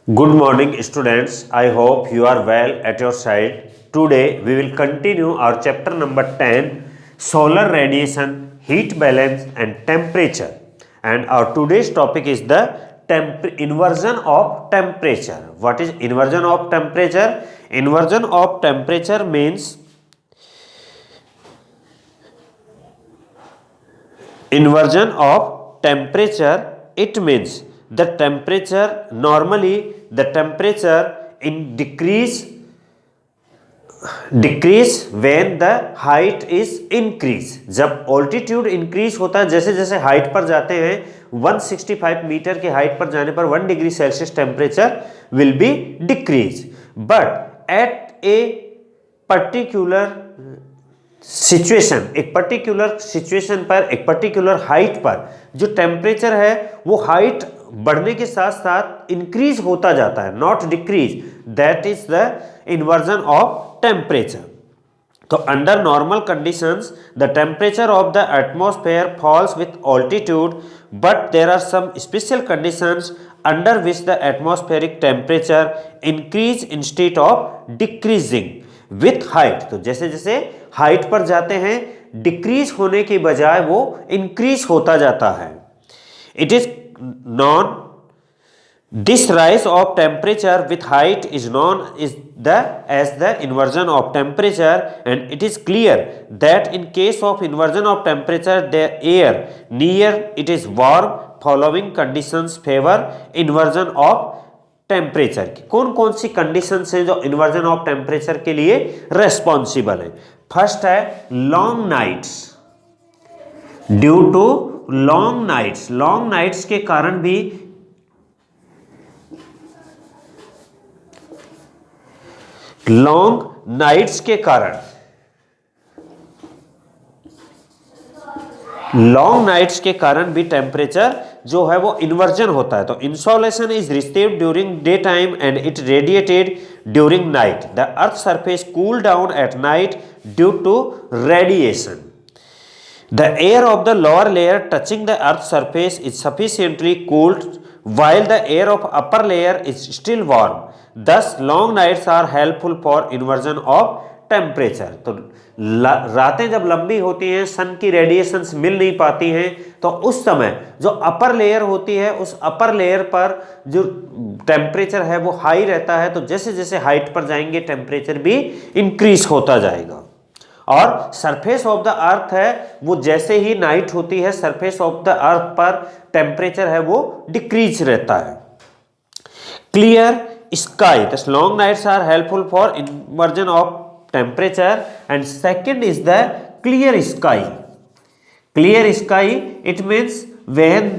Good morning, students. I hope you are well at your side. Today, we will continue our chapter number 10 Solar Radiation, Heat Balance, and Temperature. And our today's topic is the inversion of temperature. What is inversion of temperature? Inversion of temperature means inversion of temperature, it means the temperature normally the temperature in decrease when the height is increase. जब altitude increase होता है, जैसे जैसे height पर जाते हैं 165 metre की height पर जाने पर 1 degree Celsius temperature will be decrease, but at a particular situation, एक पर्टिकुलर सिचुएशन पर, एक पर्टिकुलर हाइट पर जो टेम्परेचर है वो हाइट बढ़ने के साथ साथ इंक्रीज होता जाता है, not decrease. That is the inversion of temperature. तो under normal conditions the temperature of the atmosphere falls with altitude, but there are some special conditions under which the atmospheric temperature increase instead of decreasing with height. तो जैसे जैसे height पर जाते हैं decrease होने के बजाय वो इंक्रीज होता जाता है. It is known, this rise of temperature with height is known as the inversion of temperature, and it is clear that in case of inversion of temperature the air near it is warm. Following conditions favor inversion of temperature की. कौन कौन सी conditions हैं जो inversion of temperature के लिए responsible है? First है long nights. Due to long nights के कारण भी टेम्परेचर जो है वो इन्वर्जन होता है. तो insolation is received during day time and it radiated during night. The earth surface cool down at night due to radiation. The air of the lower layer touching the earth's surface is sufficiently cooled while the air of upper layer is still warm. Thus, long nights are helpful for inversion of temperature. तो रातें जब लंबी होती हैं, सन की radiations मिल नहीं पाती हैं, तो उस समय जो अपर लेयर होती है उस अपर लेयर पर जो टेम्परेचर है वो हाई रहता है. तो जैसे जैसे हाइट पर जाएंगे टेम्परेचर भी इंक्रीज होता जाएगा. और सरफेस ऑफ द अर्थ है वो जैसे ही नाइट होती है सरफेस ऑफ द अर्थ पर टेम्परेचर है वो डिक्रीज रहता है. Clear sky. The long nights are helpful for inversion of temperature. And second is the clear sky. Clear sky it means when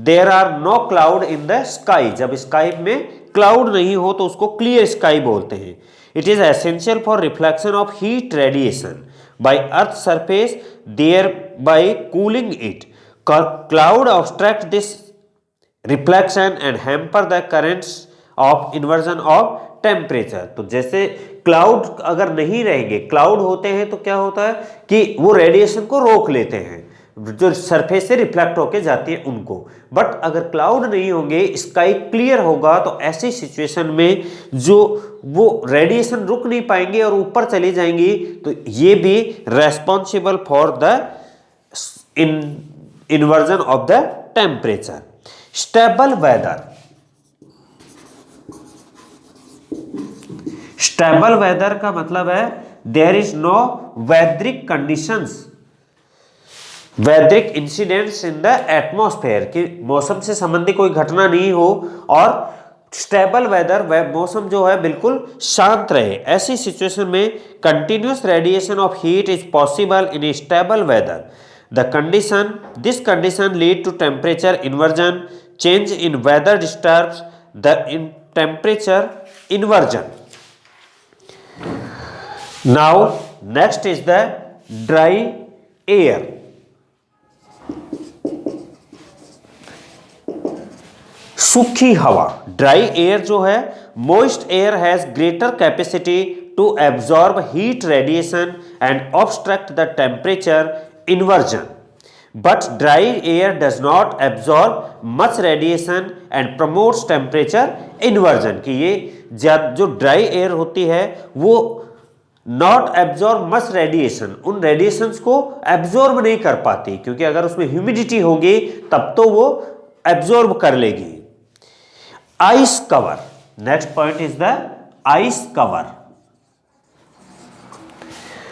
there are no cloud in the sky. जब sky में cloud नहीं हो तो उसको clear sky बोलते हैं. It is essential for reflection of heat radiation by Earth's surface, thereby cooling it. Cloud obstruct this reflection and hamper the currents of inversion of temperature. तो जैसे क्लाउड अगर नहीं रहेंगे, क्लाउड होते हैं तो क्या होता है कि वो रेडिएशन को रोक लेते हैं जो सरफेस से रिफ्लेक्ट होके जाती है उनको. बट अगर क्लाउड नहीं होंगे, स्काई क्लियर होगा, तो ऐसी सिचुएशन में जो वो रेडिएशन रुक नहीं पाएंगे और ऊपर चली जाएंगी. तो ये भी responsible for the inversion of the temperature. Stable weather. Stable weather का मतलब है there is no weatheric conditions, weatheric incidents in the atmosphere, कि मौसम से संबंधित कोई घटना नहीं हो और स्टेबल वेदर, मौसम जो है बिल्कुल शांत रहे. ऐसी सिचुएशन में continuous radiation of heat is possible in a stable weather. This condition lead to temperature inversion. Change in weather disturbs the temperature inversion. Now next is the dry air. सूखी हवा. ड्राई एयर जो है, moist air has greater capacity to absorb heat radiation and obstruct the temperature inversion. but dry air does not absorb much radiation and promotes temperature inversion। कि ये जो dry air होती है वो नॉट एब्जॉर्ब मच रेडिएशन, उन radiations को absorb नहीं कर पाती, क्योंकि अगर उसमें ह्यूमिडिटी होगी तब तो वो एब्जॉर्ब कर लेगी। Ice cover, next point is the ice cover.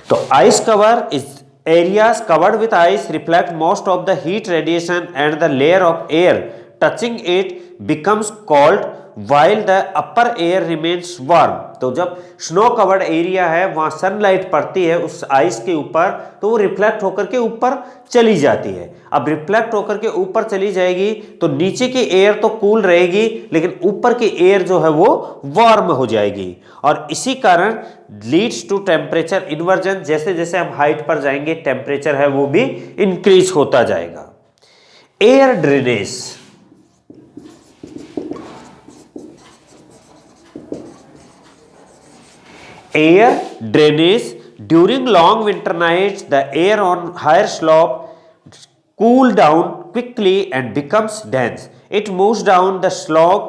तो ice cover is areas covered with ice reflect most of the heat radiation and the layer of air touching it becomes cold while the upper air remains warm। तो जब snow covered area है वहां sunlight पड़ती है उस ice के ऊपर तो वो रिफ्लेक्ट होकर के ऊपर चली जाती है। अब रिफ्लेक्ट होकर के ऊपर चली जाएगी तो नीचे की एयर तो कूल रहेगी लेकिन ऊपर की एयर जो है वो वार्म हो जाएगी और इसी कारण लीड्स टू टेम्परेचर इन्वर्जन। जैसे जैसे हम हाइट पर जाएंगे टेम्परेचर है वो भी इंक्रीज होता जाएगा। Air drainage, air drainage during long winter nights the air on higher slope cool down quickly and becomes dense। it moves down the slope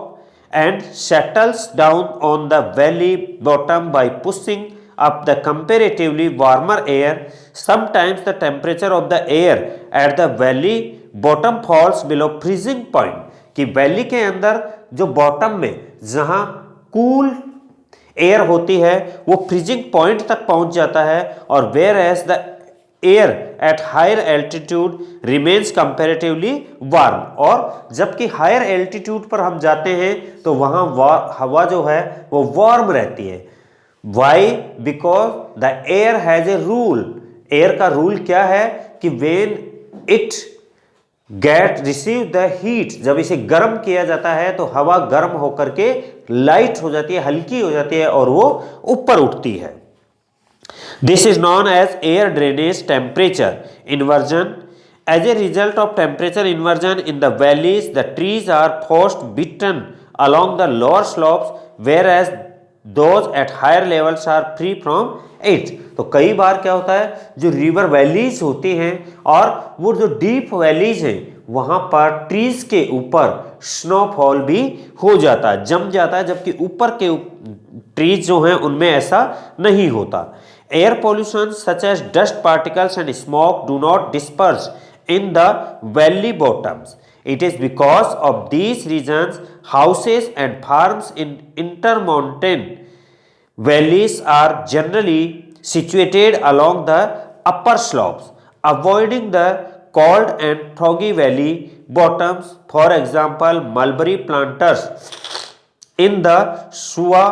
and settles down on the valley bottom by pushing up the comparatively warmer air। sometimes the temperature of the air at the valley bottom falls below freezing point। कि valley के अंदर जो bottom में जहां cool air होती है वो freezing point तक पहुंच जाता है और whereas the air at higher altitude remains comparatively warm. और जबकि हायर एल्टीट्यूड पर हम जाते हैं तो वहां हवा जो है वो वार्म रहती है। Why? Because the air has a rule. Air का रूल क्या है कि when it get receive the heat, जब इसे गर्म किया जाता है तो हवा गर्म होकर के लाइट हो जाती है, हल्की हो जाती है और वो ऊपर उठती है। This is known as air drainage temperature inversion. As a result of temperature inversion in the valleys the trees are first beaten along the lower slopes whereas those at higher levels are free from it। तो कई बार क्या होता है जो river valleys होती हैं और वो जो डीप वैलीज हैं वहां पर ट्रीज के ऊपर स्नोफॉल भी हो जाता है, जम जाता है, जबकि ऊपर के ट्रीज जो हैं उनमें ऐसा नहीं होता। Air pollution such as dust particles and smoke do not disperse in the valley bottoms। it is because of these reasons houses and farms in intermountain valleys are generally situated along the upper slopes avoiding the cold and foggy valley bottoms। for example mulberry planters in the Shuwa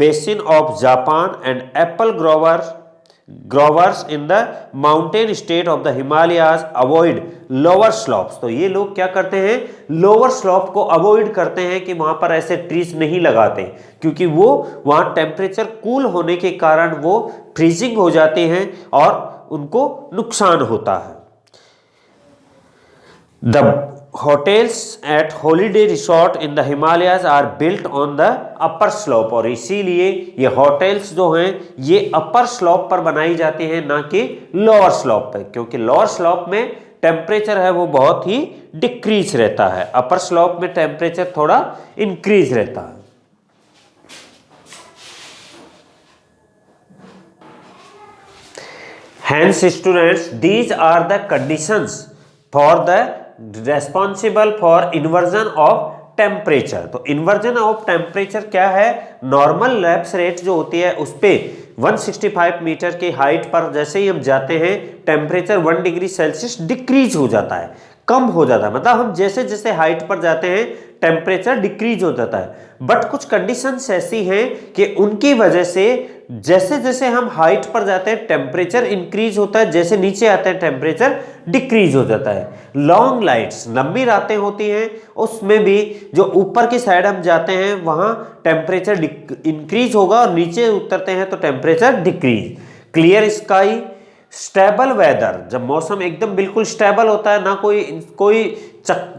basin of Japan and apple growers in the mountain state of the Himalayas avoid lower slopes। तो ये लोग क्या करते हैं lower slope को avoid करते हैं कि वहां पर ऐसे ट्रीज नहीं लगाते क्योंकि वो वहां टेम्परेचर कूल होने के कारण वो फ्रीजिंग हो जाते हैं और उनको नुकसान होता है। The hotels at holiday resort in the Himalayas are built on the upper slope। और इसीलिए ये होटल्स जो हैं ये अपर स्लोप पर बनाई जाती हैं ना कि लोअर स्लोप पे, क्योंकि लोअर स्लोप में टेम्परेचर है वो बहुत ही डिक्रीज रहता है, अपर स्लोप में टेम्परेचर थोड़ा इंक्रीज रहता है। Hence students, these are the conditions for the responsible for inversion of temperature। तो inversion of temperature क्या है? नॉर्मल लैप्स रेट जो होती है उस पे 165 मीटर की हाइट पर जैसे ही हम जाते हैं टेम्परेचर 1 डिग्री सेल्सियस डिक्रीज हो जाता है, कम हो जाता है। मतलब हम जैसे जैसे हाइट पर जाते हैं टेम्परेचर डिक्रीज हो जाता है। बट कुछ कंडीशंस ऐसी हैं कि उनकी वजह से जैसे जैसे हम हाइट पर जाते हैं टेम्परेचर इंक्रीज होता है, जैसे नीचे आते हैं टेम्परेचर डिक्रीज हो जाता है। लॉन्ग लाइट्स, लंबी रातें होती हैं, उसमें भी जो ऊपर की साइड हम जाते हैं वहां टेम्परेचर इंक्रीज होगा और नीचे उतरते हैं तो temperature decrease. Clear sky, stable weather, जब मौसम एकदम बिल्कुल स्टेबल होता है, ना कोई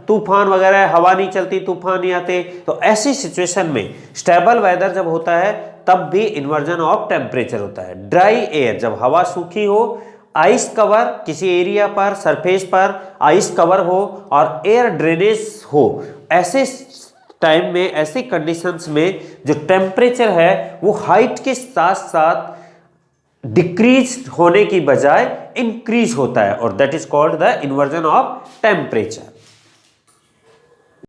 तूफान वगैरह, हवा नहीं चलती, तूफान नहीं आते, तो ऐसी सिचुएशन में स्टेबल वेदर जब होता है तब भी इन्वर्जन ऑफ टेम्परेचर होता है। ड्राई एयर, जब हवा सूखी हो आइस कवर, किसी एरिया पर सरफेस पर आइस कवर हो और एयर ड्रेनेज हो, ऐसे टाइम में, ऐसे कंडीशंस में जो टेम्परेचर है वो हाइट के साथ साथ डिक्रीज होने की बजाय इंक्रीज होता है और that is called the inversion of temperature.